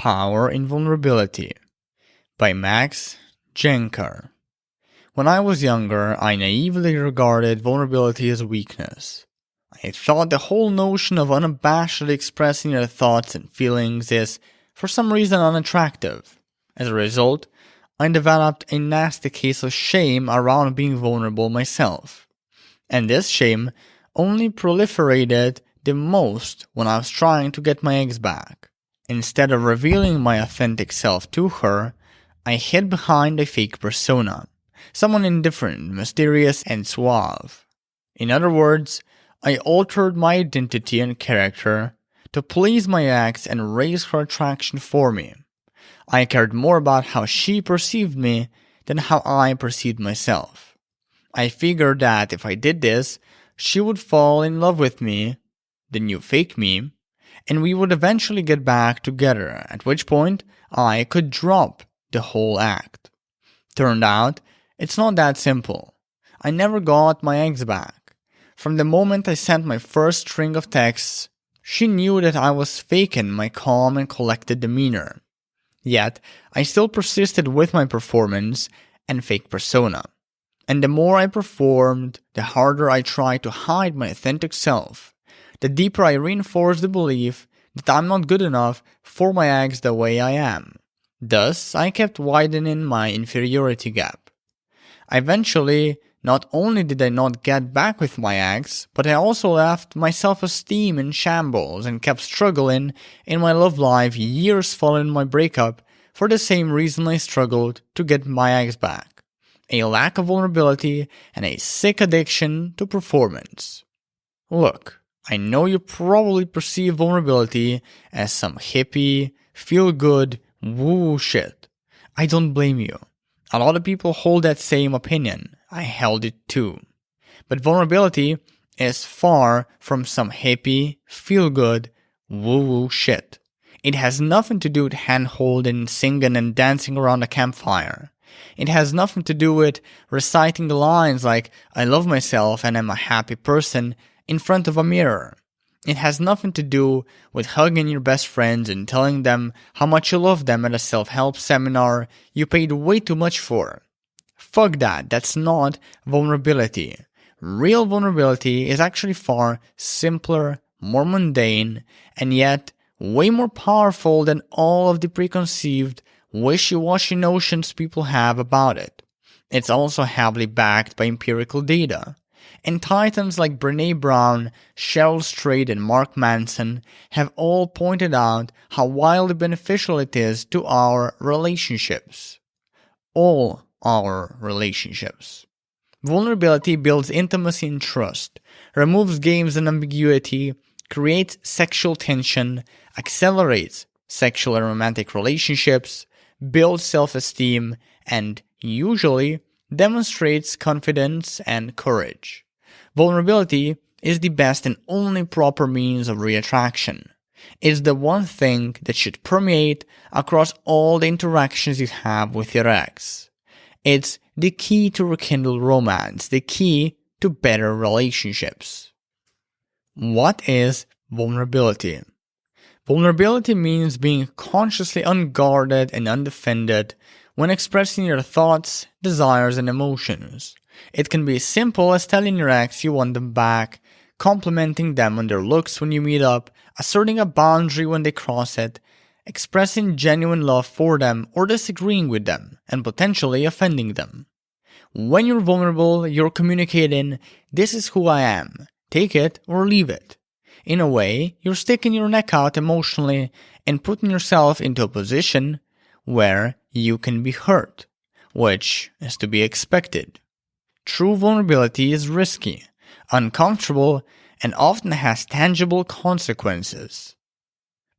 Power in Vulnerability by Jancar. When I was younger, I naively regarded vulnerability as weakness. I thought the whole notion of unabashedly expressing your thoughts and feelings is, for some reason, unattractive. As a result, I developed a nasty case of shame around being vulnerable myself. And this shame only proliferated the most when I was trying to get my ex back. Instead of revealing my authentic self to her, I hid behind a fake persona, someone indifferent, mysterious, and suave. In other words, I altered my identity and character to please my ex and raise her attraction for me. I cared more about how she perceived me than how I perceived myself. I figured that if I did this, she would fall in love with me, the new fake me, and we would eventually get back together, at which point I could drop the whole act. Turned out, it's not that simple. I never got my ex back. From the moment I sent my first string of texts, she knew that I was faking my calm and collected demeanor. Yet, I still persisted with my performance and fake persona. And the more I performed, the harder I tried to hide my authentic self. The deeper I reinforced the belief that I'm not good enough for my ex the way I am. Thus, I kept widening my inferiority gap. Eventually, not only did I not get back with my ex, but I also left my self-esteem in shambles and kept struggling in my love life years following my breakup for the same reason I struggled to get my ex back: a lack of vulnerability and a sick addiction to performance. Look, I know you probably perceive vulnerability as some hippie, feel-good, woo shit. I don't blame you. A lot of people hold that same opinion. I held it too. But vulnerability is far from some hippie, feel-good, woo-woo shit. It has nothing to do with hand-holding, singing, and dancing around a campfire. It has nothing to do with reciting the lines like, "I love myself and I'm a happy person," in front of a mirror. It has nothing to do with hugging your best friends and telling them how much you love them at a self-help seminar you paid way too much for. Fuck that, that's not vulnerability. Real vulnerability is actually far simpler, more mundane, and yet way more powerful than all of the preconceived, wishy-washy notions people have about it. It's also heavily backed by empirical data. And titans like Brené Brown, Cheryl Strayed, and Mark Manson have all pointed out how wildly beneficial it is to our relationships. All our relationships. Vulnerability builds intimacy and trust, removes games and ambiguity, creates sexual tension, accelerates sexual and romantic relationships, builds self-esteem, and usually demonstrates confidence and courage. Vulnerability is the best and only proper means of reattraction. It's the one thing that should permeate across all the interactions you have with your ex. It's the key to rekindle romance, the key to better relationships. What is vulnerability? Vulnerability means being consciously unguarded and undefended when expressing your thoughts, desires, and emotions. It can be as simple as telling your ex you want them back, complimenting them on their looks when you meet up, asserting a boundary when they cross it, expressing genuine love for them or disagreeing with them, and potentially offending them. When you're vulnerable, you're communicating, "This is who I am. Take it or leave it." In a way, you're sticking your neck out emotionally and putting yourself into a position where you can be hurt, which is to be expected. True vulnerability is risky, uncomfortable, and often has tangible consequences.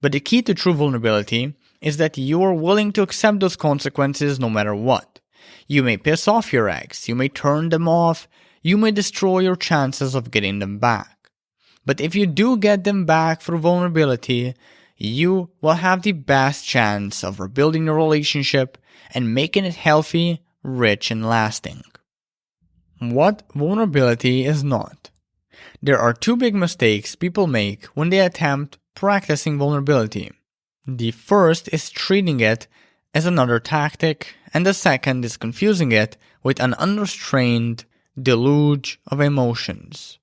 But the key to true vulnerability is that you are willing to accept those consequences no matter what. You may piss off your ex, you may turn them off, you may destroy your chances of getting them back. But if you do get them back through vulnerability, you will have the best chance of rebuilding your relationship and making it healthy, rich, and lasting. What vulnerability is not. There are two big mistakes people make when they attempt practicing vulnerability. The first is treating it as another tactic, and the second is confusing it with an unrestrained deluge of emotions.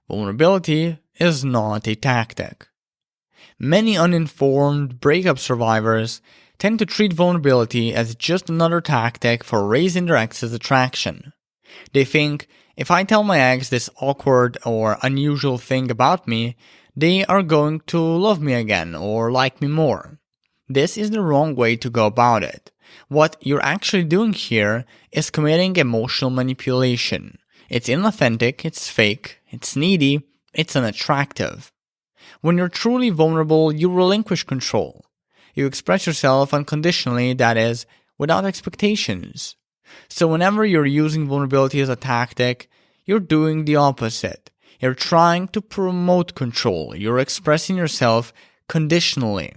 Vulnerability is not a tactic. Many uninformed breakup survivors tend to treat vulnerability as just another tactic for raising their ex's attraction. They think, if I tell my ex this awkward or unusual thing about me, they are going to love me again or like me more. This is the wrong way to go about it. What you're actually doing here is committing emotional manipulation. It's inauthentic, it's fake, it's needy, it's unattractive. When you're truly vulnerable, you relinquish control. You express yourself unconditionally, that is, without expectations. So whenever you're using vulnerability as a tactic, you're doing the opposite. You're trying to promote control. You're expressing yourself conditionally.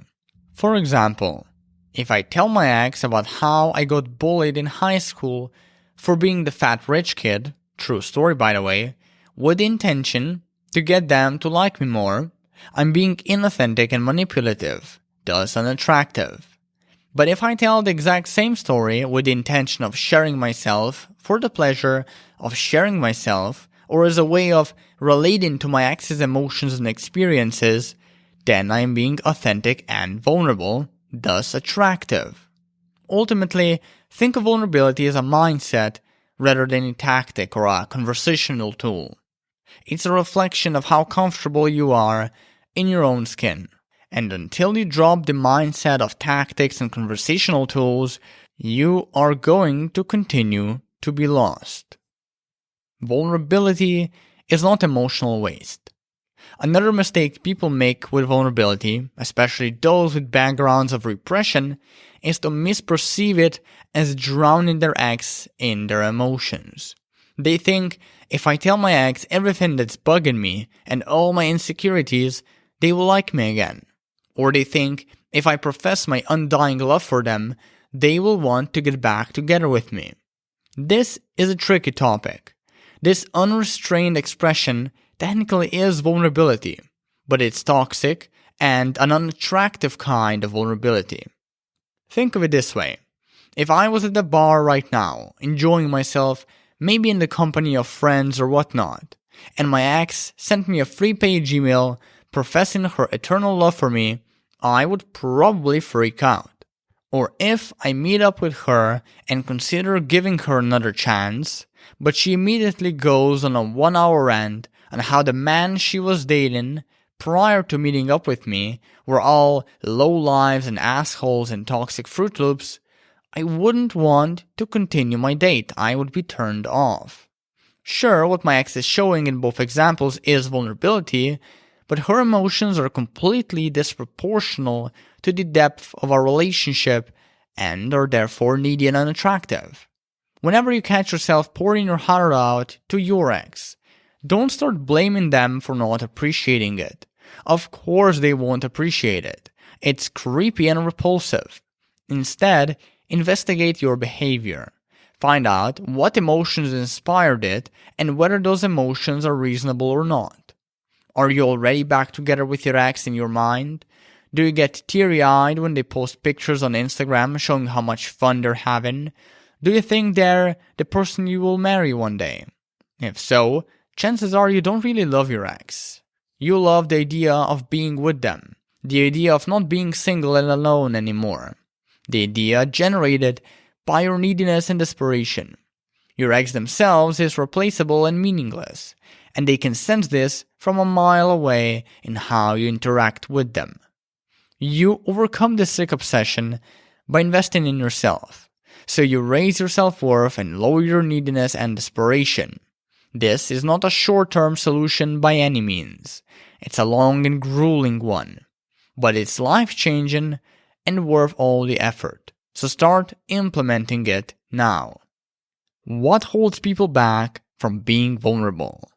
For example, if I tell my ex about how I got bullied in high school for being the fat rich kid, true story by the way, with the intention to get them to like me more, I'm being inauthentic and manipulative, thus unattractive. But if I tell the exact same story with the intention of sharing myself for the pleasure of sharing myself, or as a way of relating to my ex's emotions and experiences, then I am being authentic and vulnerable, thus attractive. Ultimately, think of vulnerability as a mindset rather than a tactic or a conversational tool. It's a reflection of how comfortable you are in your own skin. And until you drop the mindset of tactics and conversational tools, you are going to continue to be lost. Vulnerability is not emotional waste. Another mistake people make with vulnerability, especially those with backgrounds of repression, is to misperceive it as drowning their ex in their emotions. They think, if I tell my ex everything that's bugging me and all my insecurities, they will like me again. Or they think, if I profess my undying love for them, they will want to get back together with me. This is a tricky topic. This unrestrained expression technically is vulnerability, but it's toxic and an unattractive kind of vulnerability. Think of it this way. If I was at the bar right now, enjoying myself, maybe in the company of friends or whatnot, and my ex sent me a free-page email professing her eternal love for me, I would probably freak out. Or if I meet up with her and consider giving her another chance, but she immediately goes on a 1-hour rant on how the man she was dating prior to meeting up with me were all lowlives and assholes and toxic Fruit Loops, I wouldn't want to continue my date. I would be turned off. Sure, what my ex is showing in both examples is vulnerability, but her emotions are completely disproportional to the depth of our relationship and are therefore needy and unattractive. Whenever you catch yourself pouring your heart out to your ex, don't start blaming them for not appreciating it. Of course they won't appreciate it. It's creepy and repulsive. Instead, investigate your behavior. Find out what emotions inspired it and whether those emotions are reasonable or not. Are you already back together with your ex in your mind? Do you get teary-eyed when they post pictures on Instagram showing how much fun they're having? Do you think they're the person you will marry one day? If so, chances are you don't really love your ex. You love the idea of being with them, the idea of not being single and alone anymore, the idea generated by your neediness and desperation. Your ex themselves is replaceable and meaningless, and they can sense this from a mile away in how you interact with them. You overcome this sick obsession by investing in yourself, so you raise your self-worth and lower your neediness and desperation. This is not a short-term solution by any means. It's a long and grueling one, but it's life-changing and worth all the effort. So start implementing it now. What holds people back from being vulnerable?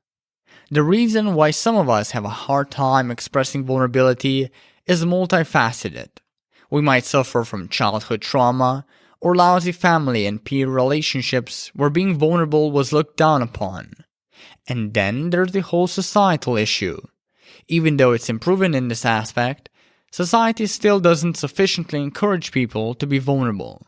The reason why some of us have a hard time expressing vulnerability is multifaceted. We might suffer from childhood trauma or lousy family and peer relationships where being vulnerable was looked down upon. And then there's the whole societal issue. Even though it's improving in this aspect, Society still doesn't sufficiently encourage people to be vulnerable.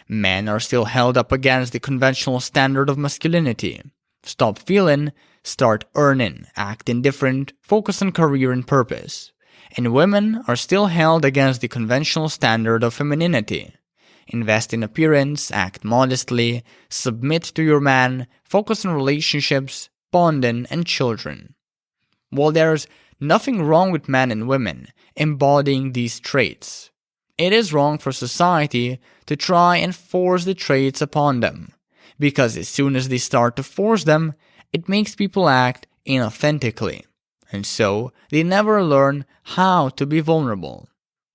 Men are still held up against the conventional standard of masculinity. Stop feeling, start earning, act indifferent, focus on career and purpose. And women are still held against the conventional standard of femininity. Invest in appearance, act modestly, submit to your man, focus on relationships, bonding, and children. While there's nothing wrong with men and women embodying these traits, it is wrong for society to try and force the traits upon them, because as soon as they start to force them, it makes people act inauthentically, and so they never learn how to be vulnerable.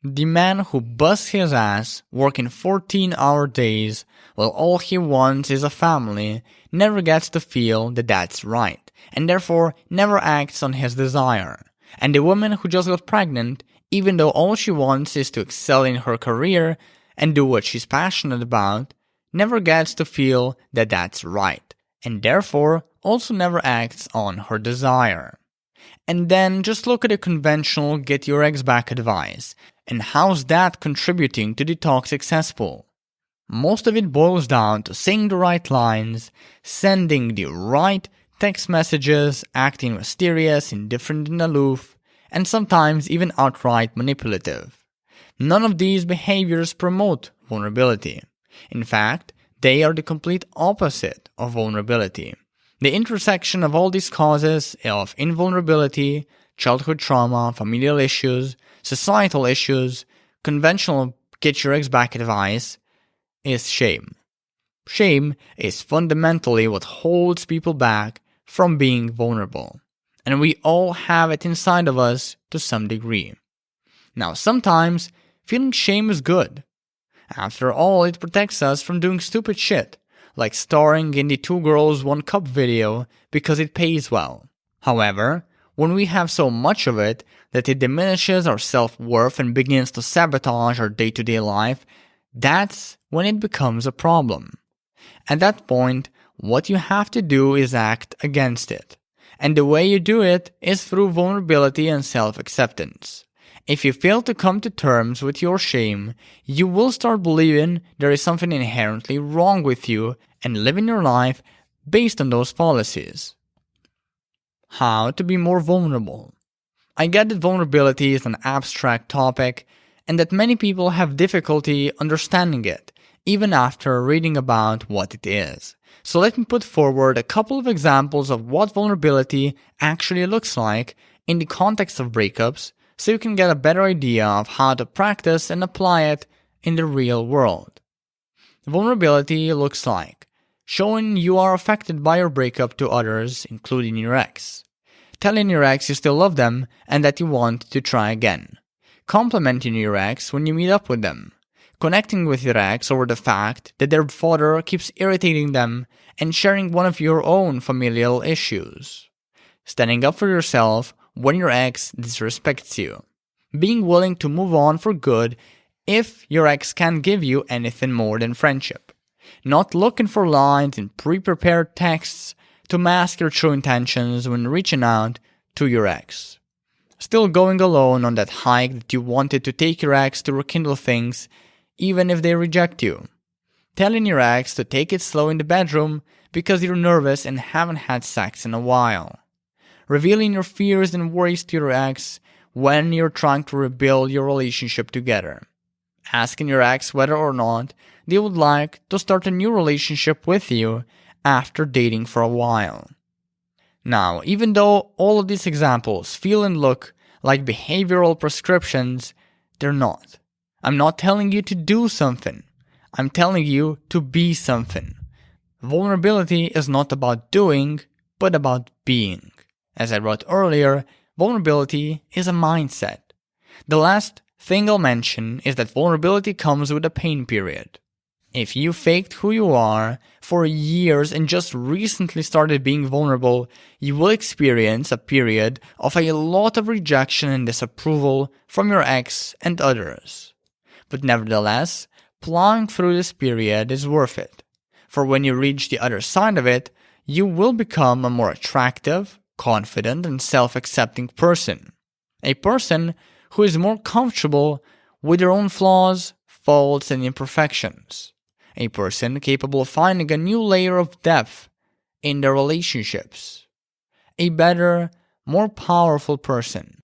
The man who busts his ass working 14-hour days while all he wants is a family never gets to feel that that's right, and therefore never acts on his desire. And the woman who just got pregnant, even though all she wants is to excel in her career and do what she's passionate about, never gets to feel that that's right, and therefore also never acts on her desire. And then just look at the conventional get your ex back advice, and how's that contributing to the toxic cesspool? Most of it boils down to saying the right lines, sending the right text messages, acting mysterious, indifferent and aloof, and sometimes even outright manipulative. None of these behaviors promote vulnerability. In fact, they are the complete opposite of vulnerability. The intersection of all these causes of invulnerability, childhood trauma, familial issues, societal issues, conventional get your ex back advice, is shame. Shame is fundamentally what holds people back from being vulnerable, and we all have it inside of us to some degree. Now, sometimes feeling shame is good. After all, it protects us from doing stupid shit, like starring in the 2 Girls 1 Cup video because it pays well. However, when we have so much of it that it diminishes our self-worth and begins to sabotage our day-to-day life, that's when it becomes a problem. At that point, what you have to do is act against it. And the way you do it is through vulnerability and self-acceptance. If you fail to come to terms with your shame, you will start believing there is something inherently wrong with you and living your life based on those fallacies. How to be more vulnerable? I get that vulnerability is an abstract topic and that many people have difficulty understanding it, even after reading about what it is. So let me put forward a couple of examples of what vulnerability actually looks like in the context of breakups, so you can get a better idea of how to practice and apply it in the real world. Vulnerability looks like showing you are affected by your breakup to others, including your ex. Telling your ex you still love them and that you want to try again. Complimenting your ex when you meet up with them. Connecting with your ex over the fact that their father keeps irritating them and sharing one of your own familial issues. Standing up for yourself when your ex disrespects you. Being willing to move on for good if your ex can't give you anything more than friendship. Not looking for lines in pre-prepared texts to mask your true intentions when reaching out to your ex. Still going alone on that hike that you wanted to take your ex to rekindle things even if they reject you. Telling your ex to take it slow in the bedroom because you're nervous and haven't had sex in a while. Revealing your fears and worries to your ex when you're trying to rebuild your relationship together. Asking your ex whether or not they would like to start a new relationship with you after dating for a while. Now, even though all of these examples feel and look like behavioral prescriptions, they're not. I'm not telling you to do something. I'm telling you to be something. Vulnerability is not about doing, but about being. As I wrote earlier, vulnerability is a mindset. The last thing I'll mention is that vulnerability comes with a pain period. If you faked who you are for years and just recently started being vulnerable, you will experience a period of a lot of rejection and disapproval from your ex and others. But nevertheless, plowing through this period is worth it. For when you reach the other side of it, you will become a more attractive, confident, and self-accepting person. A person who is more comfortable with their own flaws, faults, and imperfections. A person capable of finding a new layer of depth in their relationships. A better, more powerful person.